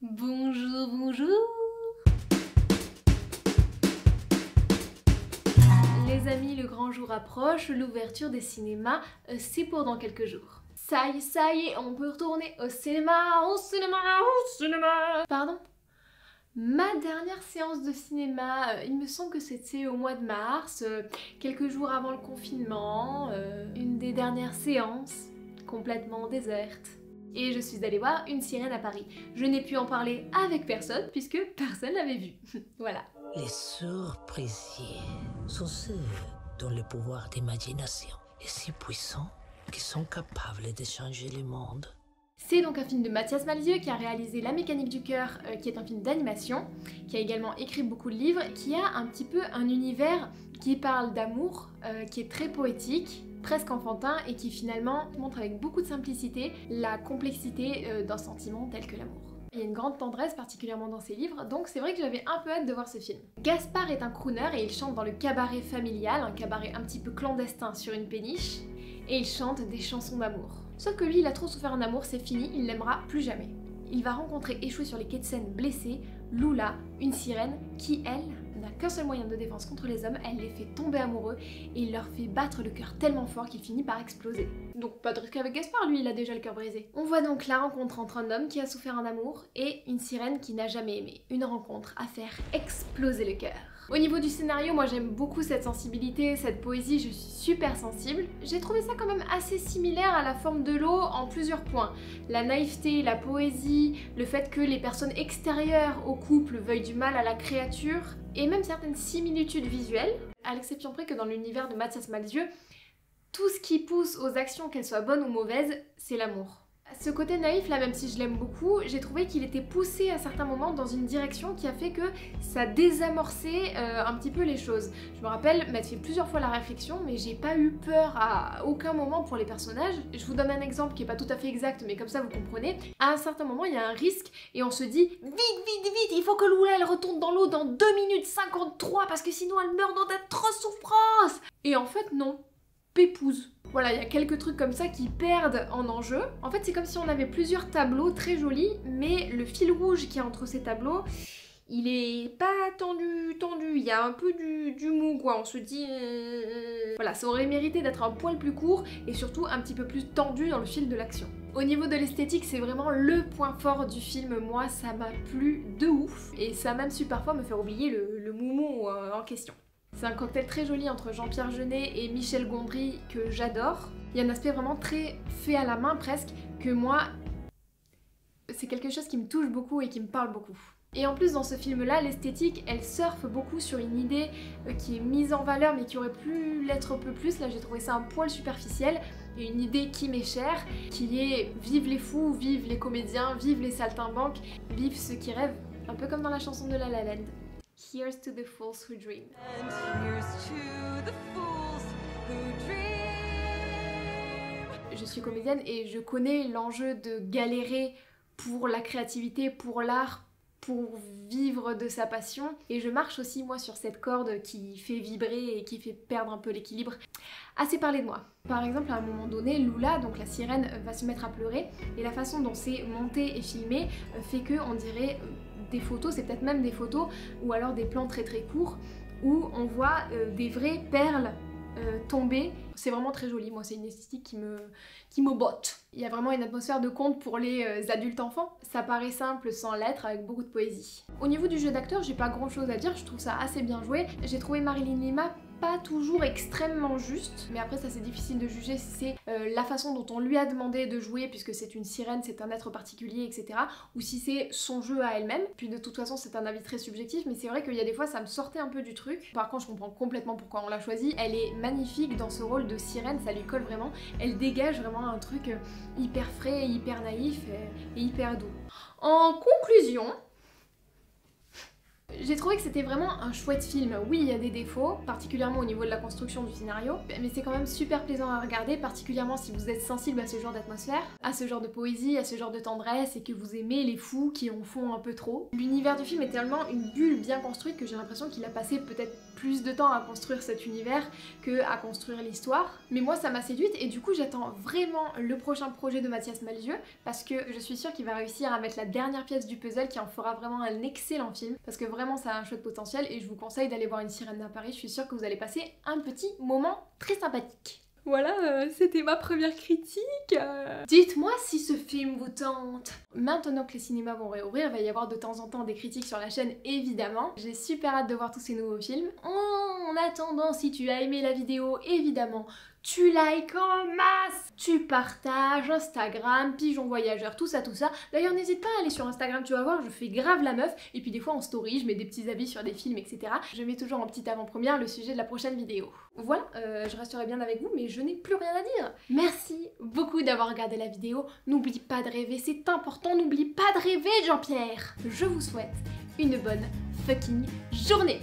Bonjour, bonjour. Les amis, le grand jour approche, l'ouverture des cinémas, c'est pour dans quelques jours. Ça y est, on peut retourner au cinéma, au cinéma, au cinéma. Pardon? Ma dernière séance de cinéma, il me semble que c'était au mois de mars, quelques jours avant le confinement, une des dernières séances, complètement déserte. Et je suis allée voir Une sirène à Paris. Je n'ai pu en parler avec personne puisque personne l'avait vu. Voilà. Les surprisiers sont ceux dont le pouvoir d'imagination est si puissant qu'ils sont capables de changer le monde. C'est donc un film de Mathias Malzieu qui a réalisé La mécanique du cœur, qui est un film d'animation, qui a également écrit beaucoup de livres, qui a un petit peu un univers qui parle d'amour, qui est très poétique, presque enfantin, et qui finalement montre avec beaucoup de simplicité la complexité d'un sentiment tel que l'amour. Il y a une grande tendresse particulièrement dans ses livres, donc c'est vrai que j'avais un peu hâte de voir ce film. Gaspard est un crooner et il chante dans le cabaret familial, un cabaret un petit peu clandestin sur une péniche, et il chante des chansons d'amour. Sauf que lui, il a trop souffert en amour, c'est fini, il l'aimera plus jamais. Il va rencontrer, échoué sur les quais de Seine, blessée, Lula, une sirène, qui, elle, n'a qu'un seul moyen de défense contre les hommes, elle les fait tomber amoureux et il leur fait battre le cœur tellement fort qu'il finit par exploser. Donc pas de risque avec Gaspard, lui, il a déjà le cœur brisé. On voit donc la rencontre entre un homme qui a souffert en amour et une sirène qui n'a jamais aimé. Une rencontre à faire exploser le cœur. Au niveau du scénario, moi j'aime beaucoup cette sensibilité, cette poésie, je suis super sensible. J'ai trouvé ça quand même assez similaire à La forme de l'eau en plusieurs points. La naïveté, la poésie, le fait que les personnes extérieures au couple veuillent du mal à la créature, et même certaines similitudes visuelles, à l'exception près que dans l'univers de Mathias Malzieu, tout ce qui pousse aux actions, qu'elles soient bonnes ou mauvaises, c'est l'amour. Ce côté naïf là, même si je l'aime beaucoup, j'ai trouvé qu'il était poussé à certains moments dans une direction qui a fait que ça désamorçait un petit peu les choses. Je me rappelle m'être fait plusieurs fois la réflexion, mais j'ai pas eu peur à aucun moment pour les personnages. Je vous donne un exemple qui est pas tout à fait exact, mais comme ça vous comprenez. À un certain moment, il y a un risque et on se dit vite, vite, vite, il faut que Lula elle retourne dans l'eau dans 2 minutes 53 parce que sinon elle meurt dans d'atroces souffrances. Et en fait non. Pépouze. Voilà, il y a quelques trucs comme ça qui perdent en enjeu. En fait, c'est comme si on avait plusieurs tableaux très jolis, mais le fil rouge qui est entre ces tableaux, il est pas tendu. Il y a un peu du mou, quoi. On se dit... Voilà, ça aurait mérité d'être un poil plus court et surtout un petit peu plus tendu dans le fil de l'action. Au niveau de l'esthétique, c'est vraiment le point fort du film. Moi, ça m'a plu de ouf. Et ça a même su parfois me faire oublier le moumou en question. C'est un cocktail très joli entre Jean-Pierre Jeunet et Michel Gondry que j'adore. Il y a un aspect vraiment très fait à la main presque, que moi, c'est quelque chose qui me touche beaucoup et qui me parle beaucoup. Et en plus dans ce film-là, l'esthétique, elle surfe beaucoup sur une idée qui est mise en valeur mais qui aurait pu l'être un peu plus. Là j'ai trouvé ça un poil superficiel. Et une idée qui m'est chère, qui est vive les fous, vive les comédiens, vive les saltimbanques, vive ceux qui rêvent. Un peu comme dans la chanson de La La Land. Here's to the fools who dream. And here's to the fools who dream. Je suis comédienne et je connais l'enjeu de galérer pour la créativité, pour l'art, pour vivre de sa passion. Et je marche aussi moi sur cette corde qui fait vibrer et qui fait perdre un peu l'équilibre. Assez parlé de moi. Par exemple, à un moment donné, Lula, donc la sirène, va se mettre à pleurer et la façon dont c'est monté et filmé fait que on dirait des photos, c'est peut-être même des photos ou alors des plans très très courts où on voit des vraies perles tomber. C'est vraiment très joli, moi c'est une esthétique qui me botte. Il y a vraiment une atmosphère de conte pour les adultes enfants. Ça paraît simple sans l'être, avec beaucoup de poésie. Au niveau du jeu d'acteur, j'ai pas grand chose à dire, je trouve ça assez bien joué. J'ai trouvé Marilyn Lima pas toujours extrêmement juste, mais après ça c'est difficile de juger si c'est la façon dont on lui a demandé de jouer puisque c'est une sirène, c'est un être particulier, etc. ou si c'est son jeu à elle-même. Puis de toute façon c'est un avis très subjectif, mais c'est vrai qu'il y a des fois ça me sortait un peu du truc. Par contre je comprends complètement pourquoi on l'a choisie. Elle est magnifique dans ce rôle de sirène, ça lui colle vraiment. Elle dégage vraiment un truc hyper frais, hyper naïf et hyper doux. En conclusion, J'ai trouvé que c'était vraiment un chouette film. Oui, il y a des défauts, particulièrement au niveau de la construction du scénario, mais c'est quand même super plaisant à regarder, particulièrement si vous êtes sensible à ce genre d'atmosphère, à ce genre de poésie, à ce genre de tendresse, et que vous aimez les fous qui en font un peu trop. L'univers du film est tellement une bulle bien construite que j'ai l'impression qu'il a passé peut-être plus de temps à construire cet univers que à construire l'histoire. Mais moi ça m'a séduite et du coup j'attends vraiment le prochain projet de Mathias Malzieu parce que je suis sûre qu'il va réussir à mettre la dernière pièce du puzzle qui en fera vraiment un excellent film parce que vraiment ça a un chouette potentiel et je vous conseille d'aller voir Une sirène à Paris, je suis sûre que vous allez passer un petit moment très sympathique. Voilà, c'était ma première critique. Dites-moi si ce film vous tente. Maintenant que les cinémas vont réouvrir, il va y avoir de temps en temps des critiques sur la chaîne, évidemment. J'ai super hâte de voir tous ces nouveaux films. En attendant, si tu as aimé la vidéo, évidemment, tu likes en masse, tu partages, Instagram, Pigeon Voyageur, tout ça. D'ailleurs, n'hésite pas à aller sur Instagram, tu vas voir, je fais grave la meuf. Et puis des fois en story, je mets des petits avis sur des films, etc. Je mets toujours en petite avant-première le sujet de la prochaine vidéo. Voilà, je resterai bien avec vous, mais je n'ai plus rien à dire. Merci beaucoup d'avoir regardé la vidéo. N'oublie pas de rêver, c'est important, n'oublie pas de rêver, Jean-Pierre. Je vous souhaite une bonne fucking journée.